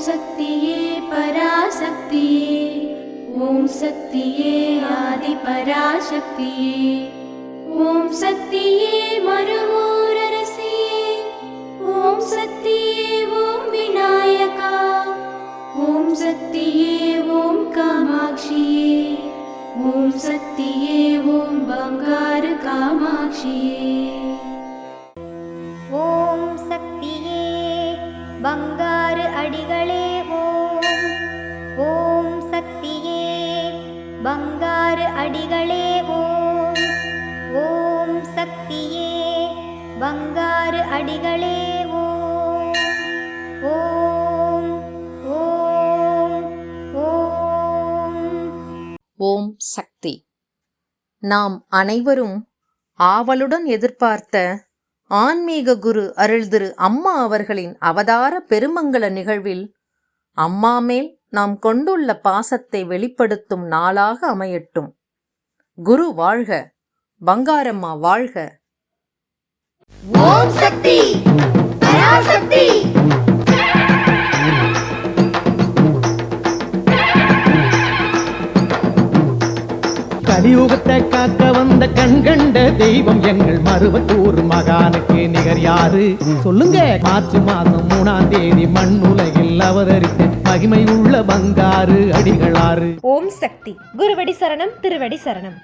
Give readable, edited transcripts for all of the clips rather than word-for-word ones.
சக்தியே பராசக்தியே, ஓம் சக்தியே ஆதி பராசக்தியே, ஓம் சக்தியே மருவூரரசியே, ஓம் சக்தியே ஓம் விநாயகா, ஓம் சக்தியே ஓம் காமாட்சியே, ஓம் சக்தியே ஓம் பங்காரு காமாட்சியே. ஓம் சக்தியே பங்காரு அடிகளே ஓம். ஓம் சக்தியே பங்காரு அடிகளே ஓம். ஓம் சக்தியே பங்காரு அடிகளே ஓம். ஓம் ஓம் ஓம். ஓம் சக்தி. நாம் அனைவரும் ஆவலுடன் எதிர்பார்த்த ஆன்மீக குரு அருள் திரு அம்மா அவர்களின் அவதார பெருமங்கள நிகழ்வில் அம்மா மேல் நாம் கொண்டுள்ள பாசத்தை வெளிப்படுத்தும் நாளாக அமையட்டும். குரு வாழ்க, பங்காரம்மா வாழ்க. ஓம் சக்தி பராசக்தி. கலியுகத்தை காக்க வந்த கண்கண்ட தெய்வம் எங்கள் மருவத்தூர் மகானுக்கு நிகர் யாரு சொல்லுங்க. மார்ச் மாதம் 3ஆம் தேதி மண்ணுலகில் அவதரித்த மகிமை உள்ள பங்காரு அடிகளாறு. ஓம் சக்தி. குருவடி சரணம், திருவடி சரணம்.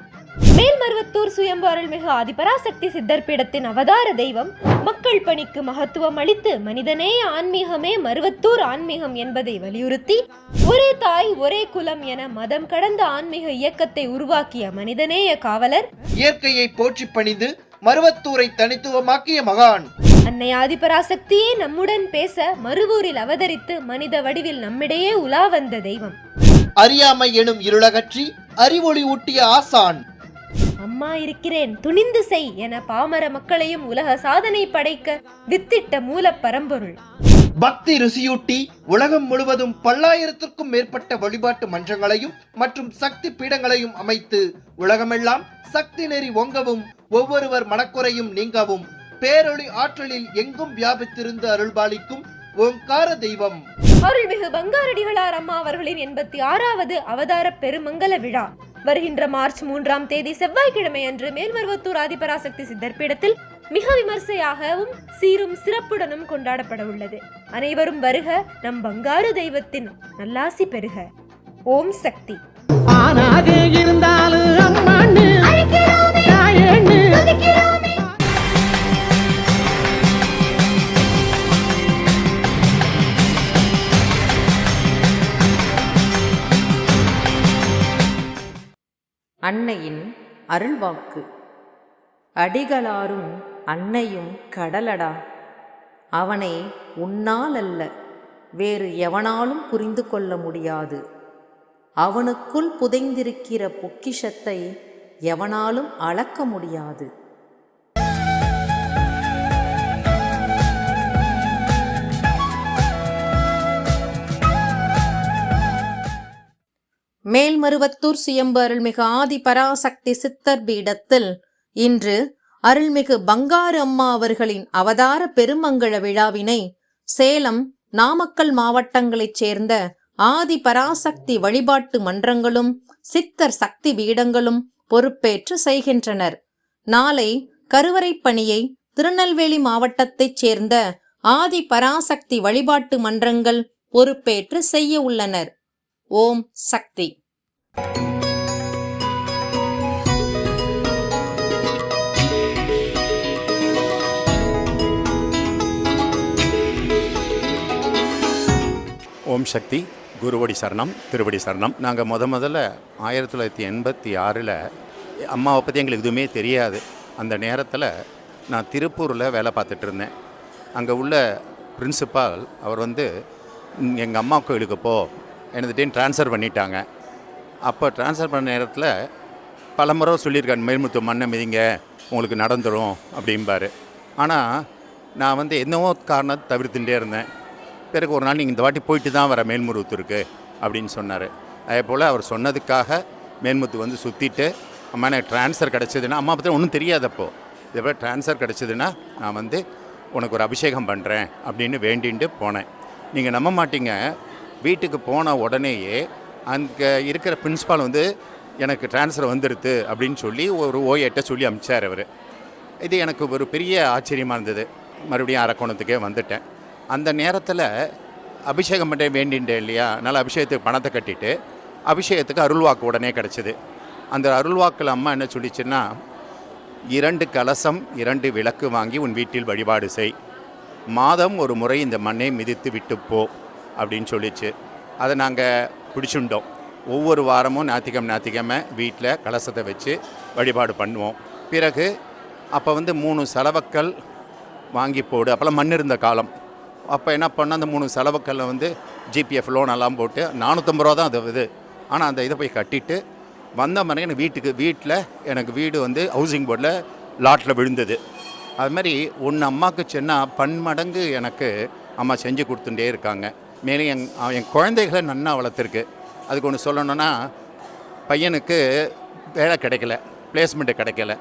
மேல்மருவத்தூர் சுயம்பு அருள்மிகு ஆதிபராசக்தி சித்தர் பீடத்தின் அவதார தெய்வம் மக்கள் பணிக்கு மகத்துவம் அளித்து மனிதநேய ஆன்மீகமே மருவத்தூர் ஆன்மீகம் என்பதை வலியுறுத்தி ஒரே தாய் ஒரே குலம் என மதம் கடந்த ஆன்மீக இயக்கத்தை உருவாக்கிய மனிதநேய காவலர், இயற்கையை போற்றி பணிந்து மருவத்தூரை தனித்துவமாக்கிய மகான் அன்னை ஆதிபராசக்தியே நம்முடன் பேச மருவூரில் அவதரித்து மனித வடிவில் நம்மிடையே உலா வந்த தெய்வம், அறியாமை எனும் இருளகற்றி அறிவொளி ஊட்டிய ஆசான், அம்மா இருக்கிறேன் துணிந்து செய் என பாமர மக்களையும் உலக சாதனை படைக்க வித்திட்ட மூல பரம்பொருள், பக்தி ருசியூட்டி உலகம் முழுவதும் 10,000த்திற்கும் மேற்பட்ட வழிபாட்டு மன்றங்களையும் மற்றும் சக்தி பீடங்களையும் அமைத்து உலகமெல்லாம் சக்தி நெறி ஓங்கவும் ஒவ்வொருவர் மனக்குறையும் நீங்கவும் பேரொளி ஆற்றலில் எங்கும் வியாபித்திருந்து அருள்பாலிக்கும் ஓங்கார தெய்வம் அருள்மிகு பங்காரடிகளார் அம்மா அவர்களின் 86வது அவதார பெருமங்கல விழா வருகின்ற மார்ச் 3ஆம் தேதி செவ்வாய்க்கிழமை அன்று மேல்மருவத்தூர் ஆதிபராசக்தி சித்தர் பீடத்தில் மிக விமர்சையாகவும் சீரும் சிறப்புடனும் கொண்டாடப்பட உள்ளது. அனைவரும் வருக, நம் பங்காரு தெய்வத்தின் நல்லாசி பெருக. ஓம் சக்தி. ஆனாக இருந்தாலும் அம்மான்னு தாயேன்னு அன்னையின் அருள்வாக்கு. அடிகளாரும் அன்னையும் கடலடா, அவனை உன்னால் அல்ல வேறு எவனாலும் புரிந்து கொள்ள முடியாது. அவனுக்குள் புதைந்திருக்கிற பொக்கிஷத்தை எவனாலும் அளக்க முடியாது. மேல்மருவத்தூர் சுயம்பு அருள்மிகு ஆதி பராசக்தி சித்தர் பீடத்தில் இன்று அருள்மிகு பங்காரு அம்மா அவர்களின் அவதார பெருமங்கள விழாவினை சேலம், நாமக்கல் மாவட்டங்களைச் சேர்ந்த ஆதி பராசக்தி வழிபாட்டு மன்றங்களும் சித்தர் சக்தி பீடங்களும் பொறுப்பேற்று செய்கின்றனர். நாளை கருவறை பணியை திருநெல்வேலி மாவட்டத்தைச் சேர்ந்த ஆதி பராசக்தி வழிபாட்டு மன்றங்கள் பொறுப்பேற்று செய்ய உள்ளனர். ஓம் சக்தி. ஓம் சக்தி. குருவடி சரணம், திருவடி சரணம். நாங்கள் முதல்ல 1986 அம்மாவை பற்றி எங்களுக்கு எதுவுமே தெரியாது. அந்த நேரத்தில் நான் திருப்பூரில் வேலை பார்த்துட்டு இருந்தேன். அங்கே உள்ள பிரின்சிபால் அவர் எங்கள் அம்மா கோயிலுக்கு போ, எனதுட்டேன்னு ட்ரான்ஸ்ஃபர் பண்ணிட்டாங்க. அப்போ ட்ரான்ஸ்ஃபர் பண்ண நேரத்தில் பல முறை சொல்லியிருக்காரு, மேல்முத்து மண்ணை மிதிங்க உங்களுக்கு நடந்துடும் அப்படிம்பார். ஆனால் நான் என்னவோ காரணத்தை தவிர்த்துட்டே இருந்தேன். பிறகு ஒரு நாள் நீங்கள் இந்த வாட்டி போயிட்டு தான் வர மேல்மருவத்தூருக்கு அப்படின்னு சொன்னார். அதே போல் அவர் சொன்னதுக்காக மேல்முத்து சுற்றிட்டு, அம்மா எனக்கு ட்ரான்ஸ்ஃபர் கிடச்சிதுன்னா, அம்மா பற்றி ஒன்றும் தெரியாதப்போ, இதே போல் ட்ரான்ஸ்ஃபர் கிடச்சிதுன்னா நான் உனக்கு ஒரு அபிஷேகம் பண்ணுறேன் அப்படின்னு வேண்டின்ட்டு போனேன். நீங்கள் நம்ப மாட்டீங்க, வீட்டுக்கு போன உடனேயே அங்கே இருக்கிற பிரின்ஸ்பால் வந்து எனக்கு ட்ரான்ஸ்ஃபர் வந்துடுது அப்படின்னு சொல்லி ஒரு ஓஏட்ட சொல்லி அனுப்பிச்சார் அவர். இது எனக்கு ஒரு பெரிய ஆச்சரியமாக இருந்தது. மறுபடியும் அரக்கோணத்துக்கே வந்துட்டேன். அந்த நேரத்தில் அபிஷேகம் பண்ண வேண்டின்றேன் இல்லையா, அதனால் அபிஷேகத்துக்கு பணத்தை கட்டிட்டு அபிஷேகத்துக்கு அருள்வாக்கு உடனே கிடச்சிது. அந்த அருள்வாக்கில் அம்மா என்ன சொல்லிச்சுன்னா, 2 கலசம் 2 விளக்கு வாங்கி உன் வீட்டில் வழிபாடு செய், மாதம் ஒரு முறை இந்த மண்ணை மிதித்து விட்டு போ அப்படின்னு சொல்லிச்சு. அதை நாங்கள் பிடிச்சுட்டோம். ஒவ்வொரு வாரமும் ஞாயிற்றுக்கிழமை வீட்டில் கலசத்தை வச்சு வழிபாடு பண்ணுவோம். பிறகு அப்போ வந்து 3 செலவக்கல் வாங்கி போடு, அப்போல்லாம் மண் இருந்த காலம். அப்போ என்ன பண்ணால் அந்த 3 செலவக்கல்லை வந்து ஜிபிஎஃப் லோன் எல்லாம் போட்டு 450 ரூபா தான் அது இது. ஆனால் அந்த இதை போய் கட்டிட்டு வந்த மாதிரி எனக்கு வீட்டில் எனக்கு வீடு வந்து ஹவுசிங் போர்டில் லாட்டில் விழுந்தது. அது மாதிரி ஒன்று அம்மாவுக்கு சொன்னால் பன்மடங்கு எனக்கு அம்மா செஞ்சு கொடுத்துட்டே இருக்காங்க. மேலும் என் குழந்தைகளை நன்னா வளர்த்துருக்கு. அதுக்கு ஒன்று சொல்லணுன்னா, பையனுக்கு வேலை கிடைக்கல, பிளேஸ்மெண்ட்டு கிடைக்கல.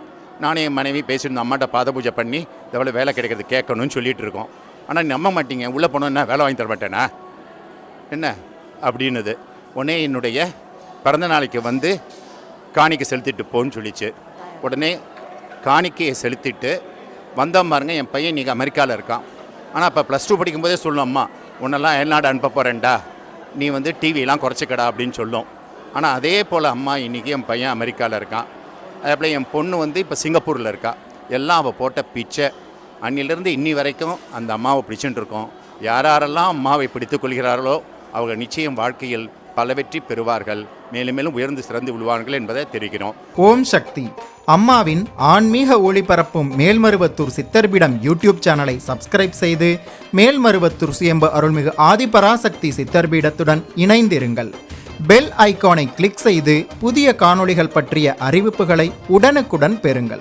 நானும் என் மனைவி பேசியிருந்தோம், அம்மாட்ட பாத பூஜை பண்ணி எவ்வளோ வேலை கிடைக்கிறது கேட்கணும்னு சொல்லிகிட்டு இருக்கோம். ஆனால் நம்ப மாட்டீங்க, உள்ளே போனோன்னா வேலை வாங்கி தர மாட்டேனா என்ன அப்படின்னுது. உடனே என்னுடைய பிறந்த நாளைக்கு வந்து காணிக்கை செலுத்திட்டு போன்னு சொல்லிச்சு. உடனே காணிக்கையை செலுத்திட்டு வந்தோம் பாருங்க. என் பையன் இன்றைக்கி அமெரிக்காவில் இருக்கான். ஆனால் இப்போ +2 படிக்கும்போதே சொல்லும், அம்மா உன்னெல்லாம் வெளிநாடு அனுப்ப போகிறேன்டா, நீ வந்து டிவியெலாம் குறைச்சிக்கடா அப்படின்னு சொல்லும். ஆனால் அதே போல் அம்மா இன்றைக்கி என் பையன் அமெரிக்காவில் இருக்கான். அதேபோல் என் பொண்ணு வந்து இப்போ சிங்கப்பூரில் இருக்கா. எல்லாம் அவள் போட்ட பிச்சை. அன்னிலிருந்து இன்னி வரைக்கும் அந்த அம்மாவை பிடிச்சுட்டு இருக்கோம். யாரெல்லாம் அம்மாவை பிடித்து கொள்கிறார்களோ அவங்க நிச்சயம் வாழ்க்கையில் பல வெற்றி பெறுவார்கள், மேலும் மேலும் உயர்ந்து சிறந்து விழுவார்கள் என்பதை தெரிவிக்கிறோம். ஓம் சக்தி. அம்மாவின் ஆன்மீக ஒளிபரப்பும் மேல்மருவத்தூர் சித்தர்பீடம் யூடியூப் சேனலை சப்ஸ்கிரைப் செய்து மேல்மருவத்தூர் சுயம்பு அருள்மிகு ஆதிபராசக்தி சித்தர்பீடத்துடன் இணைந்திருங்கள். பெல் ஐகானை கிளிக் செய்து புதிய காணொளிகள் பற்றிய அறிவிப்புகளை உடனுக்குடன் பெறுங்கள்.